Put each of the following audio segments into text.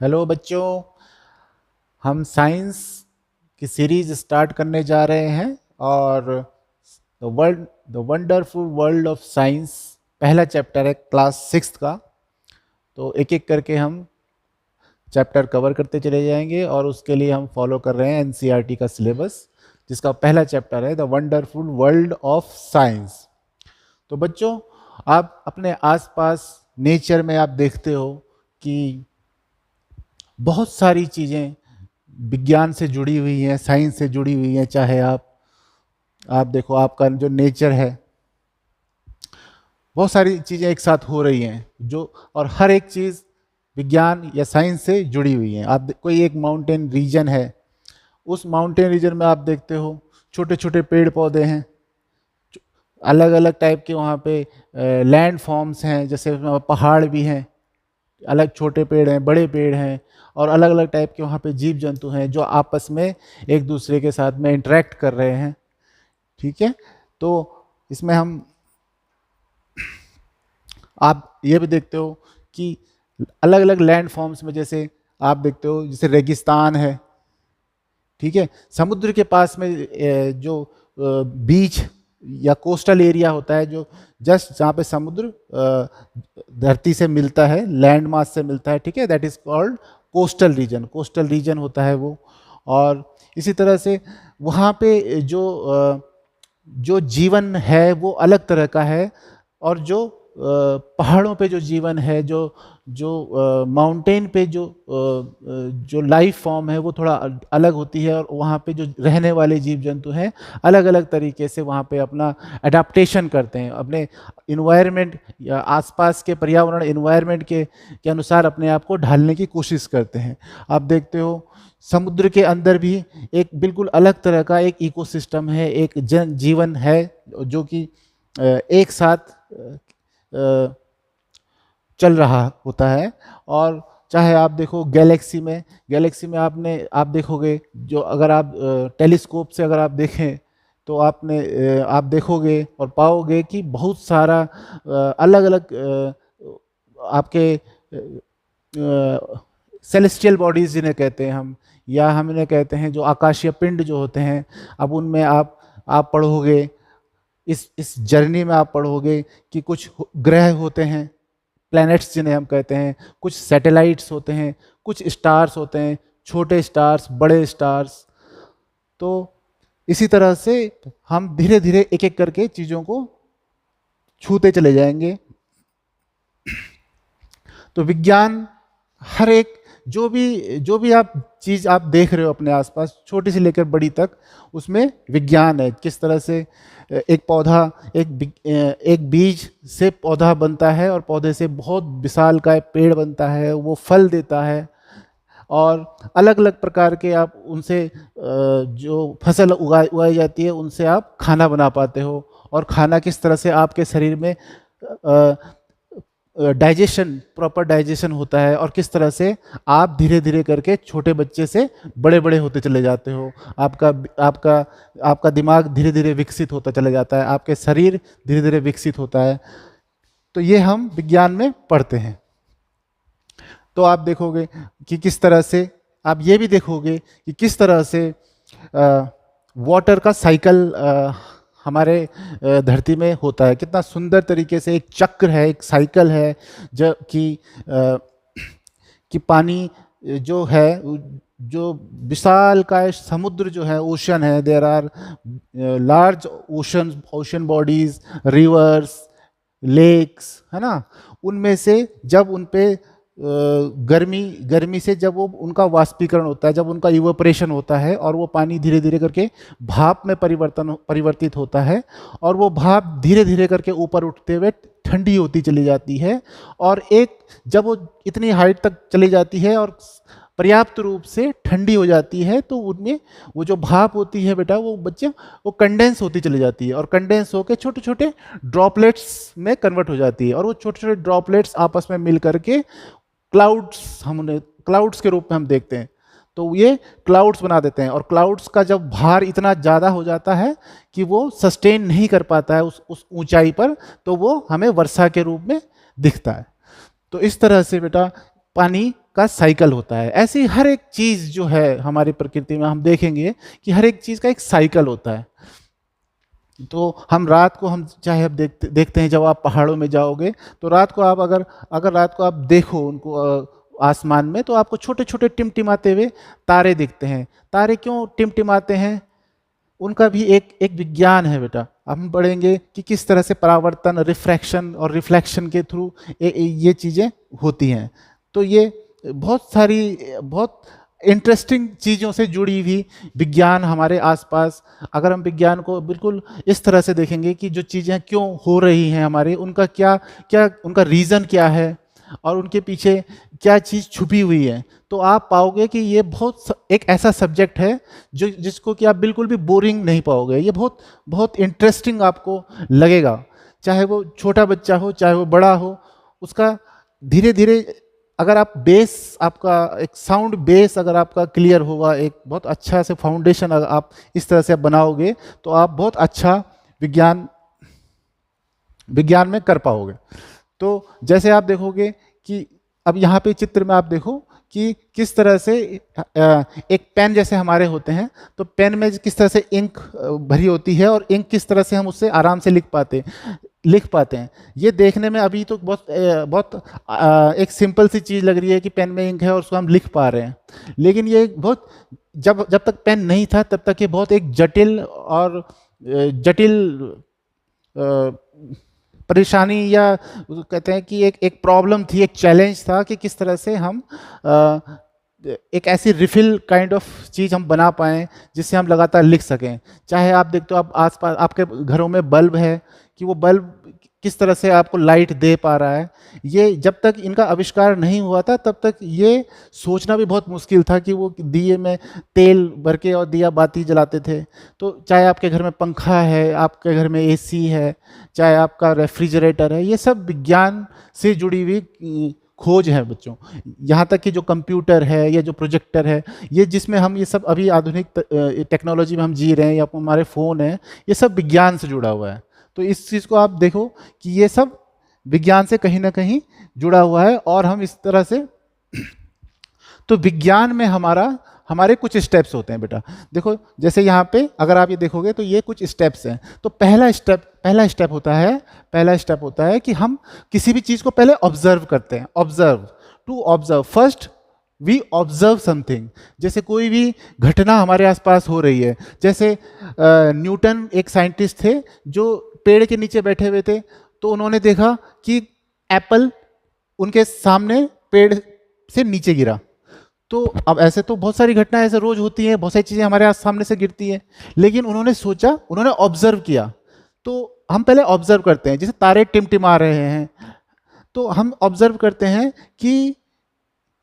Hello बच्चों, हम science की सीरीज स्टार्ट करने जा रहे हैं और the wonderful world of science पहला चैप्टर है क्लास सिक्स का। तो एक एक करके हम चैप्टर कवर करते चले जाएंगे और उसके लिए हम फॉलो कर रहे हैं एनसीईआरटी का सिलेबस, जिसका पहला चैप्टर है the wonderful world of science. तो बच्चों, आप अपने आसपास नेचर में आप देखते हो कि बहुत सारी चीज़ें विज्ञान से जुड़ी हुई हैं, साइंस से जुड़ी हुई हैं। चाहे आप देखो, आपका जो नेचर है, बहुत सारी चीज़ें एक साथ हो रही हैं जो, और हर एक चीज़ विज्ञान या साइंस से जुड़ी हुई है। कोई एक माउंटेन रीजन है, उस माउंटेन रीजन में आप देखते हो छोटे छोटे पेड़ पौधे हैं, अलग अलग टाइप के वहाँ पे लैंड फॉर्म्स हैं, जैसे वहाँ पहाड़ भी हैं, अलग छोटे पेड़ हैं, बड़े पेड़ हैं, और अलग अलग टाइप के वहाँ पे जीव जंतु हैं जो आपस में एक दूसरे के साथ में इंटरेक्ट कर रहे हैं। ठीक है, तो इसमें हम आप ये भी देखते हो कि अलग अलग लैंड फॉर्म्स में, जैसे आप देखते हो जैसे रेगिस्तान है, ठीक है, समुद्र के पास में जो बीच या कोस्टल एरिया होता है, जो जस्ट जहाँ पे समुद्र धरती से मिलता है, लैंड मास से मिलता है, ठीक है, that is called coastal region. Coastal region होता है वो। और इसी तरह से वहाँ पे जो जीवन है वो अलग तरह का है, और जो पहाड़ों पे जो जीवन है, जो जो माउंटेन पे जो लाइफ फॉर्म है वो थोड़ा अलग होती है, और वहाँ पे जो रहने वाले जीव जंतु हैं अलग अलग तरीके से वहाँ पे अपना अडाप्टेशन करते हैं, अपने इन्वायरमेंट या आसपास के पर्यावरण इन्वायरमेंट के अनुसार अपने आप को ढालने की कोशिश करते हैं। आप देखते हो समुद्र के अंदर भी एक बिल्कुल अलग तरह का एक इकोसिस्टम है, एक जीवन है जो कि एक साथ चल रहा होता है। और चाहे आप देखो गैलेक्सी में आप देखोगे, जो अगर आप टेलीस्कोप से अगर आप देखें तो आप देखोगे और पाओगे कि बहुत सारा अलग अलग आपके सेलेस्टियल बॉडीज जिन्हें कहते हैं हम, या हम इन्हें कहते हैं जो आकाशीय पिंड जो होते हैं। अब उनमें आप पढ़ोगे, इस जर्नी में आप पढ़ोगे कि कुछ ग्रह होते हैं, प्लैनेट्स जिन्हें हम कहते हैं, कुछ सैटेलाइट्स होते हैं, कुछ स्टार्स होते हैं, छोटे स्टार्स, बड़े स्टार्स। तो इसी तरह से हम धीरे धीरे एक एक करके चीज़ों को छूते चले जाएंगे। तो विज्ञान हर एक जो भी आप चीज़ आप देख रहे हो अपने आसपास, छोटी से लेकर बड़ी तक, उसमें विज्ञान है। किस तरह से एक पौधा, एक बीज से पौधा बनता है, और पौधे से बहुत विशाल का पेड़ बनता है, वो फल देता है, और अलग अलग प्रकार के आप उनसे जो फसल उगाई जाती है उनसे आप खाना बना पाते हो। और खाना किस तरह से आपके शरीर में डाइजेशन, प्रॉपर डाइजेशन होता है, और किस तरह से आप धीरे धीरे करके छोटे बच्चे से बड़े बड़े होते चले जाते हो। आपका आपका आपका दिमाग धीरे धीरे विकसित होता चला जाता है, आपके शरीर धीरे धीरे विकसित होता है। तो ये हम विज्ञान में पढ़ते हैं। तो आप देखोगे कि किस तरह से, आप ये भी देखोगे कि किस तरह से वाटर का साइकिल हमारे धरती में होता है। कितना सुंदर तरीके से एक चक्र है, एक साइकिल है, जो कि पानी जो है, जो विशाल का समुद्र जो है, ओशन है, there are large ocean bodies, rivers, lakes, है ना। उनमें से जब उन पे गर्मी से जब वो उनका वाष्पीकरण होता है, जब उनका इवेपोरेशन होता है, और वो पानी धीरे धीरे करके भाप में परिवर्तित होता है, और वो भाप धीरे धीरे करके ऊपर उठते हुए ठंडी होती चली जाती है, और जब वो इतनी हाइट तक चली जाती है और पर्याप्त रूप से ठंडी हो जाती है, तो उनमें वो जो भाप होती है बेटा, वो कंडेंस होती चली जाती है, और कंडेंस होकर छोटे छोटे ड्रॉपलेट्स में कन्वर्ट हो जाती है, और वो छोटे छोटे ड्रॉपलेट्स आपस में मिल करके हम उन्हें क्लाउड्स के रूप में हम देखते हैं। तो ये क्लाउड्स बना देते हैं, और क्लाउड्स का जब भार इतना ज़्यादा हो जाता है कि वो सस्टेन नहीं कर पाता है उस ऊंचाई पर, तो वो हमें वर्षा के रूप में दिखता है। तो इस तरह से बेटा पानी का साइकिल होता है। ऐसे ही हर एक चीज़ जो है हमारी प्रकृति में हम देखेंगे कि हर एक चीज़ का एक साइकिल होता है। तो हम रात को, हम चाहे अब देखते हैं, जब आप पहाड़ों में जाओगे तो रात को आप अगर रात को आप देखो उनको आसमान में, तो आपको छोटे छोटे टिमटिमाते हुए तारे दिखते हैं। तारे क्यों टिमटिमाते हैं? उनका भी एक एक विज्ञान है बेटा। हम पढ़ेंगे कि किस तरह से परावर्तन, रिफ्रैक्शन और रिफ्लेक्शन के थ्रू ये चीज़ें होती हैं। तो ये बहुत सारी बहुत इंटरेस्टिंग चीज़ों से जुड़ी हुई विज्ञान हमारे आसपास। अगर हम विज्ञान को बिल्कुल इस तरह से देखेंगे कि जो चीज़ें क्यों हो रही हैं हमारे, उनका क्या क्या उनका रीज़न क्या है और उनके पीछे क्या चीज़ छुपी हुई है, तो आप पाओगे कि ये एक ऐसा सब्जेक्ट है जिसको कि आप बिल्कुल भी बोरिंग नहीं पाओगे। ये बहुत बहुत इंटरेस्टिंग आपको लगेगा, चाहे वो छोटा बच्चा हो चाहे वो बड़ा हो। उसका धीरे धीरे अगर आप बेस, आपका एक साउंड बेस अगर आपका क्लियर होगा, एक बहुत अच्छा से फाउंडेशन अगर आप इस तरह से बनाओगे, तो आप बहुत अच्छा विज्ञान में कर पाओगे। तो जैसे आप देखोगे कि अब यहाँ पे चित्र में आप देखो कि किस तरह से एक पेन जैसे हमारे होते हैं, तो पेन में किस तरह से इंक भरी होती है और इंक किस तरह से हम उससे आराम से लिख पाते हैं। ये देखने में अभी तो बहुत एक सिंपल सी चीज़ लग रही है कि पेन में इंक है और उसको हम लिख पा रहे हैं, लेकिन ये बहुत जब तक पेन नहीं था तब तक ये बहुत एक जटिल परेशानी, या कहते हैं कि एक प्रॉब्लम थी, एक चैलेंज था कि किस तरह से हम एक ऐसी रिफिल काइंड ऑफ चीज़ हम बना पाएँ जिससे हम लगातार लिख सकें। चाहे आप देखते हो, आप आसपास आपके घरों में बल्ब है, कि वो बल्ब किस तरह से आपको लाइट दे पा रहा है। ये जब तक इनका आविष्कार नहीं हुआ था तब तक ये सोचना भी बहुत मुश्किल था कि वो दिए में तेल भर के और दिया बाती जलाते थे। तो चाहे आपके घर में पंखा है, आपके घर में एसी है, चाहे आपका रेफ्रिजरेटर है, ये सब विज्ञान से जुड़ी हुई खोज है बच्चों। यहाँ तक कि जो कंप्यूटर है या जो प्रोजेक्टर है, ये जिसमें हम ये सब अभी आधुनिक टेक्नोलॉजी में हम जी रहे हैं, या हमारे फ़ोन है, ये सब विज्ञान से जुड़ा हुआ है। तो इस चीज़ को आप देखो कि ये सब विज्ञान से कहीं ना कहीं जुड़ा हुआ है। और हम इस तरह से तो विज्ञान में हमारे कुछ स्टेप्स होते हैं बेटा। देखो जैसे यहाँ पे अगर आप ये देखोगे तो ये कुछ स्टेप्स हैं। तो पहला स्टेप होता है कि हम किसी भी चीज़ को पहले ऑब्जर्व करते हैं। Observe first we observe something. जैसे कोई भी घटना हमारे आसपास हो रही है, जैसे न्यूटन एक साइंटिस्ट थे जो पेड़ के नीचे बैठे हुए थे, तो उन्होंने देखा कि एप्पल उनके सामने पेड़ से नीचे गिरा। तो अब ऐसे तो बहुत सारी घटनाएं ऐसे रोज होती हैं, बहुत सारी चीज़ें हमारे सामने से गिरती हैं, लेकिन उन्होंने ऑब्जर्व किया। तो हम पहले ऑब्जर्व करते हैं, जैसे तारे टिमटिमा रहे हैं, तो हम ऑब्जर्व करते हैं कि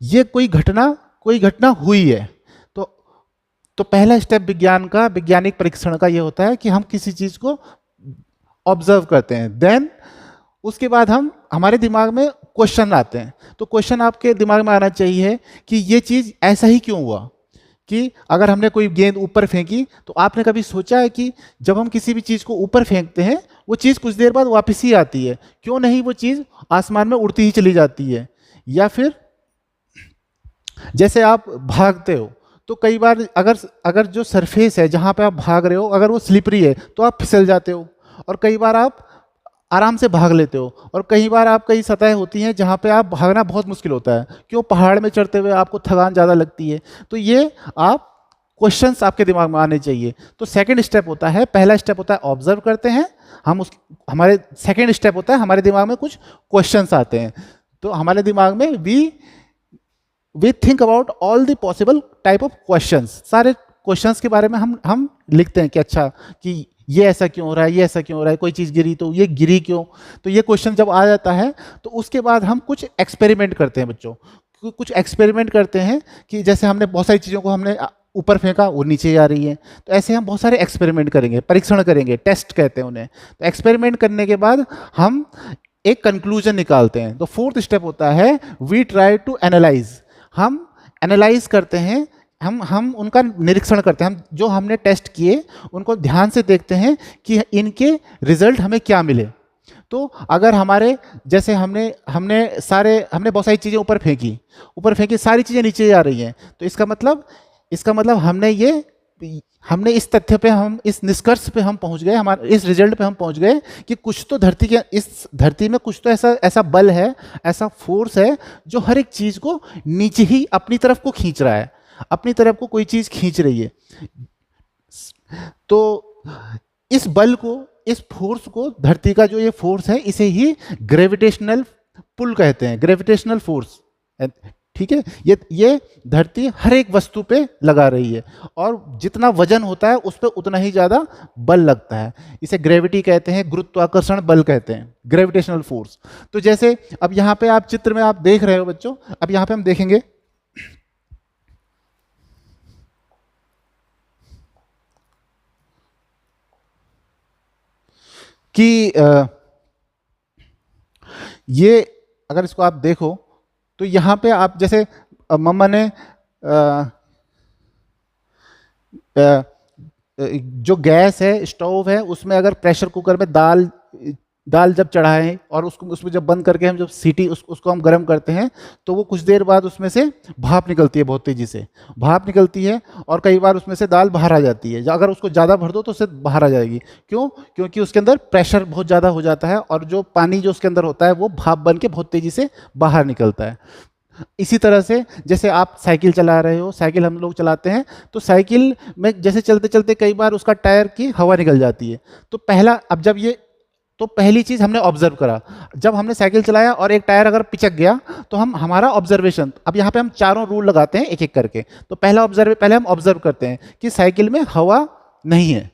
ये कोई घटना हुई है। तो पहला स्टेप वैज्ञानिक परीक्षण का ये होता है कि हम किसी चीज़ को ऑब्जर्व करते हैं। देन उसके बाद हमारे दिमाग में क्वेश्चन आते हैं। तो क्वेश्चन आपके दिमाग में आना चाहिए कि ये चीज़ ऐसा ही क्यों हुआ। कि अगर हमने कोई गेंद ऊपर फेंकी, तो आपने कभी सोचा है कि जब हम किसी भी चीज़ को ऊपर फेंकते हैं, वो चीज़ कुछ देर बाद वापस ही आती है, क्यों नहीं वो चीज़ आसमान में उड़ती ही चली जाती है। या फिर जैसे आप भागते हो, तो कई बार अगर जो सरफेस है जहाँ पे आप भाग रहे हो, अगर वो स्लिपरी है तो आप फिसल जाते हो, और कई बार आप आराम से भाग लेते हो, और कई बार आप कई सतह होती हैं जहाँ पे आप भागना बहुत मुश्किल होता है, क्यों, पहाड़ में चढ़ते हुए आपको थकान ज़्यादा लगती है। तो ये आप क्वेश्चंस आपके दिमाग में आने चाहिए। तो सेकंड स्टेप होता है, पहला स्टेप होता है ऑब्जर्व करते हैं हम, हमारे सेकंड स्टेप होता है हमारे दिमाग में कुछ क्वेश्चंस आते हैं। तो हमारे दिमाग में we think about all the possible type of questions. सारे क्वेश्चंस के बारे में हम लिखते हैं कि अच्छा, कि ये ऐसा क्यों हो रहा है, ये ऐसा क्यों हो रहा है, कोई चीज़ गिरी तो ये गिरी क्यों। तो ये क्वेश्चन जब आ जाता है, तो उसके बाद हम कुछ एक्सपेरिमेंट करते हैं बच्चों। कुछ एक्सपेरिमेंट करते हैं कि जैसे हमने बहुत सारी चीज़ों को हमने ऊपर फेंका, वो नीचे आ रही है, तो ऐसे हम बहुत सारे एक्सपेरिमेंट करेंगे, परीक्षण करेंगे, टेस्ट कहते हैं उन्हें। तो एक्सपेरिमेंट करने के बाद हम एक कंक्लूजन निकालते हैं। तो फोर्थ स्टेप होता है वी ट्राई टू एनालाइज। हम एनालाइज करते हैं, हम उनका निरीक्षण करते हैं, हम जो हमने टेस्ट किए उनको ध्यान से देखते हैं कि इनके रिजल्ट हमें क्या मिले। तो अगर हमारे जैसे हमने हमने बहुत सारी चीज़ें ऊपर फेंकी, सारी चीज़ें नीचे आ रही हैं, तो इसका मतलब हमने इस तथ्य पे, हम इस निष्कर्ष पे हम पहुंच गए, हमारे इस रिजल्ट पे हम पहुंच गए कि कुछ तो इस धरती में कुछ तो ऐसा बल है, ऐसा फोर्स है जो हर एक चीज को नीचे ही अपनी तरफ को खींच रहा है, अपनी तरफ को कोई चीज खींच रही है। तो इस बल को, इस फोर्स को, धरती का जो ये फोर्स है, इसे ही ग्रेविटेशनल पुल कहते हैं, ग्रेविटेशनल फोर्स। ठीक है, ये धरती हर एक वस्तु पे लगा रही है, और जितना वजन होता है उस पर उतना ही ज्यादा बल लगता है। इसे ग्रेविटी कहते हैं, गुरुत्वाकर्षण बल कहते हैं, ग्रेविटेशनल फोर्स। तो जैसे अब यहाँ पे आप चित्र में आप देख रहे हो बच्चों, अब यहाँ पे हम देखेंगे कि ये अगर इसको आप देखो तो यहाँ पे आप जैसे मम्मा ने जो गैस है, स्टोव है, उसमें अगर प्रेशर कुकर में दाल जब चढ़ाएं और उसमें जब बंद करके हम जब सीटी उसको हम गर्म करते हैं, तो वो कुछ देर बाद उसमें से भाप निकलती है, बहुत तेजी से भाप निकलती है, और कई बार उसमें से दाल बाहर आ जाती है। अगर उसको ज़्यादा भर दो तो उससे बाहर आ जाएगी। क्यों? क्योंकि उसके अंदर प्रेशर बहुत ज़्यादा हो जाता है, और जो पानी जो उसके अंदर होता है वो भाप बन के बहुत तेजी से बाहर निकलता है। इसी तरह से जैसे आप साइकिल चला रहे हो, साइकिल हम लोग चलाते हैं, तो साइकिल में जैसे चलते चलते कई बार उसका टायर की हवा निकल जाती है। तो पहली चीज हमने ऑब्जर्व करा, जब हमने साइकिल चलाया और एक टायर अगर पिचक गया, तो हमारा ऑब्जर्वेशन, अब यहाँ पे हम चारों रूल लगाते हैं एक एक करके। तो पहले हम ऑब्जर्व करते हैं कि साइकिल में हवा नहीं है,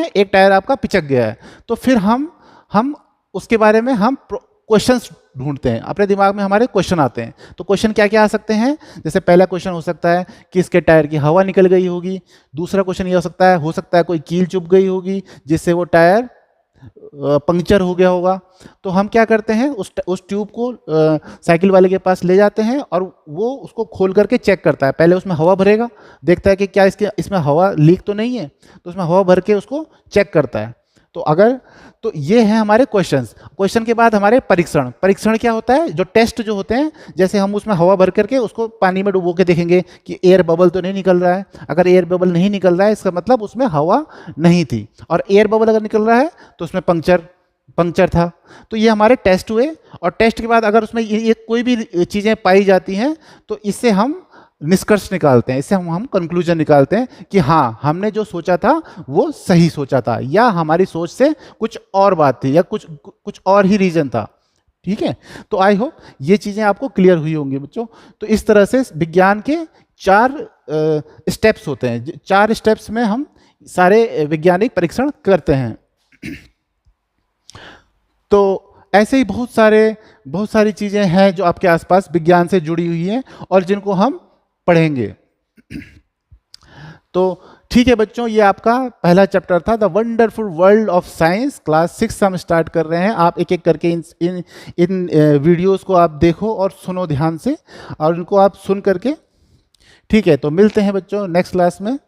एक टायर आपका पिचक गया है। तो फिर हम उसके बारे में हम क्वेश्चंस ढूंढते हैं, अपने दिमाग में हमारे क्वेश्चन आते हैं। तो क्वेश्चन क्या क्या आ सकते हैं? जैसे पहला क्वेश्चन हो सकता है कि इसके टायर की हवा निकल गई होगी। दूसरा क्वेश्चन ये हो सकता है कोई कील चुभ गई होगी जिससे वो टायर पंक्चर हो गया होगा। तो हम क्या करते हैं, उस ट्यूब को साइकिल वाले के पास ले जाते हैं, और वो उसको खोल करके चेक करता है। पहले उसमें हवा भरेगा, देखता है कि क्या इसमें हवा लीक तो नहीं है, तो उसमें हवा भर के उसको चेक करता है। तो ये है हमारे क्वेश्चन के बाद हमारे परीक्षण क्या होता है? जो टेस्ट जो होते हैं, जैसे हम उसमें हवा भर करके उसको पानी में डुबो के देखेंगे कि एयर बबल तो नहीं निकल रहा है। अगर एयर बबल नहीं निकल रहा है, इसका मतलब उसमें हवा नहीं थी, और एयर बबल अगर निकल रहा है तो उसमें पंक्चर था। तो ये हमारे टेस्ट हुए, और टेस्ट के बाद अगर उसमें ये कोई भी चीज़ें पाई जाती हैं, तो इससे हम निष्कर्ष निकालते हैं, इससे हम कंक्लूजन निकालते हैं कि हाँ, हमने जो सोचा था वो सही सोचा था, या हमारी सोच से कुछ और बात थी, या कुछ और ही रीजन था। ठीक है, तो आई होप ये चीजें आपको क्लियर हुई होंगी बच्चों। तो इस तरह से विज्ञान के 4 स्टेप्स होते हैं, 4 स्टेप्स में हम सारे वैज्ञानिक परीक्षण करते हैं। तो ऐसे ही बहुत सारी चीजें हैं जो आपके आसपास विज्ञान से जुड़ी हुई हैं, और जिनको हम पढ़ेंगे। तो ठीक है बच्चों, ये आपका पहला चैप्टर था, the wonderful world of science. Class 6 हम स्टार्ट कर रहे हैं। आप एक एक करके इन वीडियोस को आप देखो और सुनो ध्यान से, और इनको आप सुन करके, ठीक है, तो मिलते हैं बच्चों नेक्स्ट क्लास में।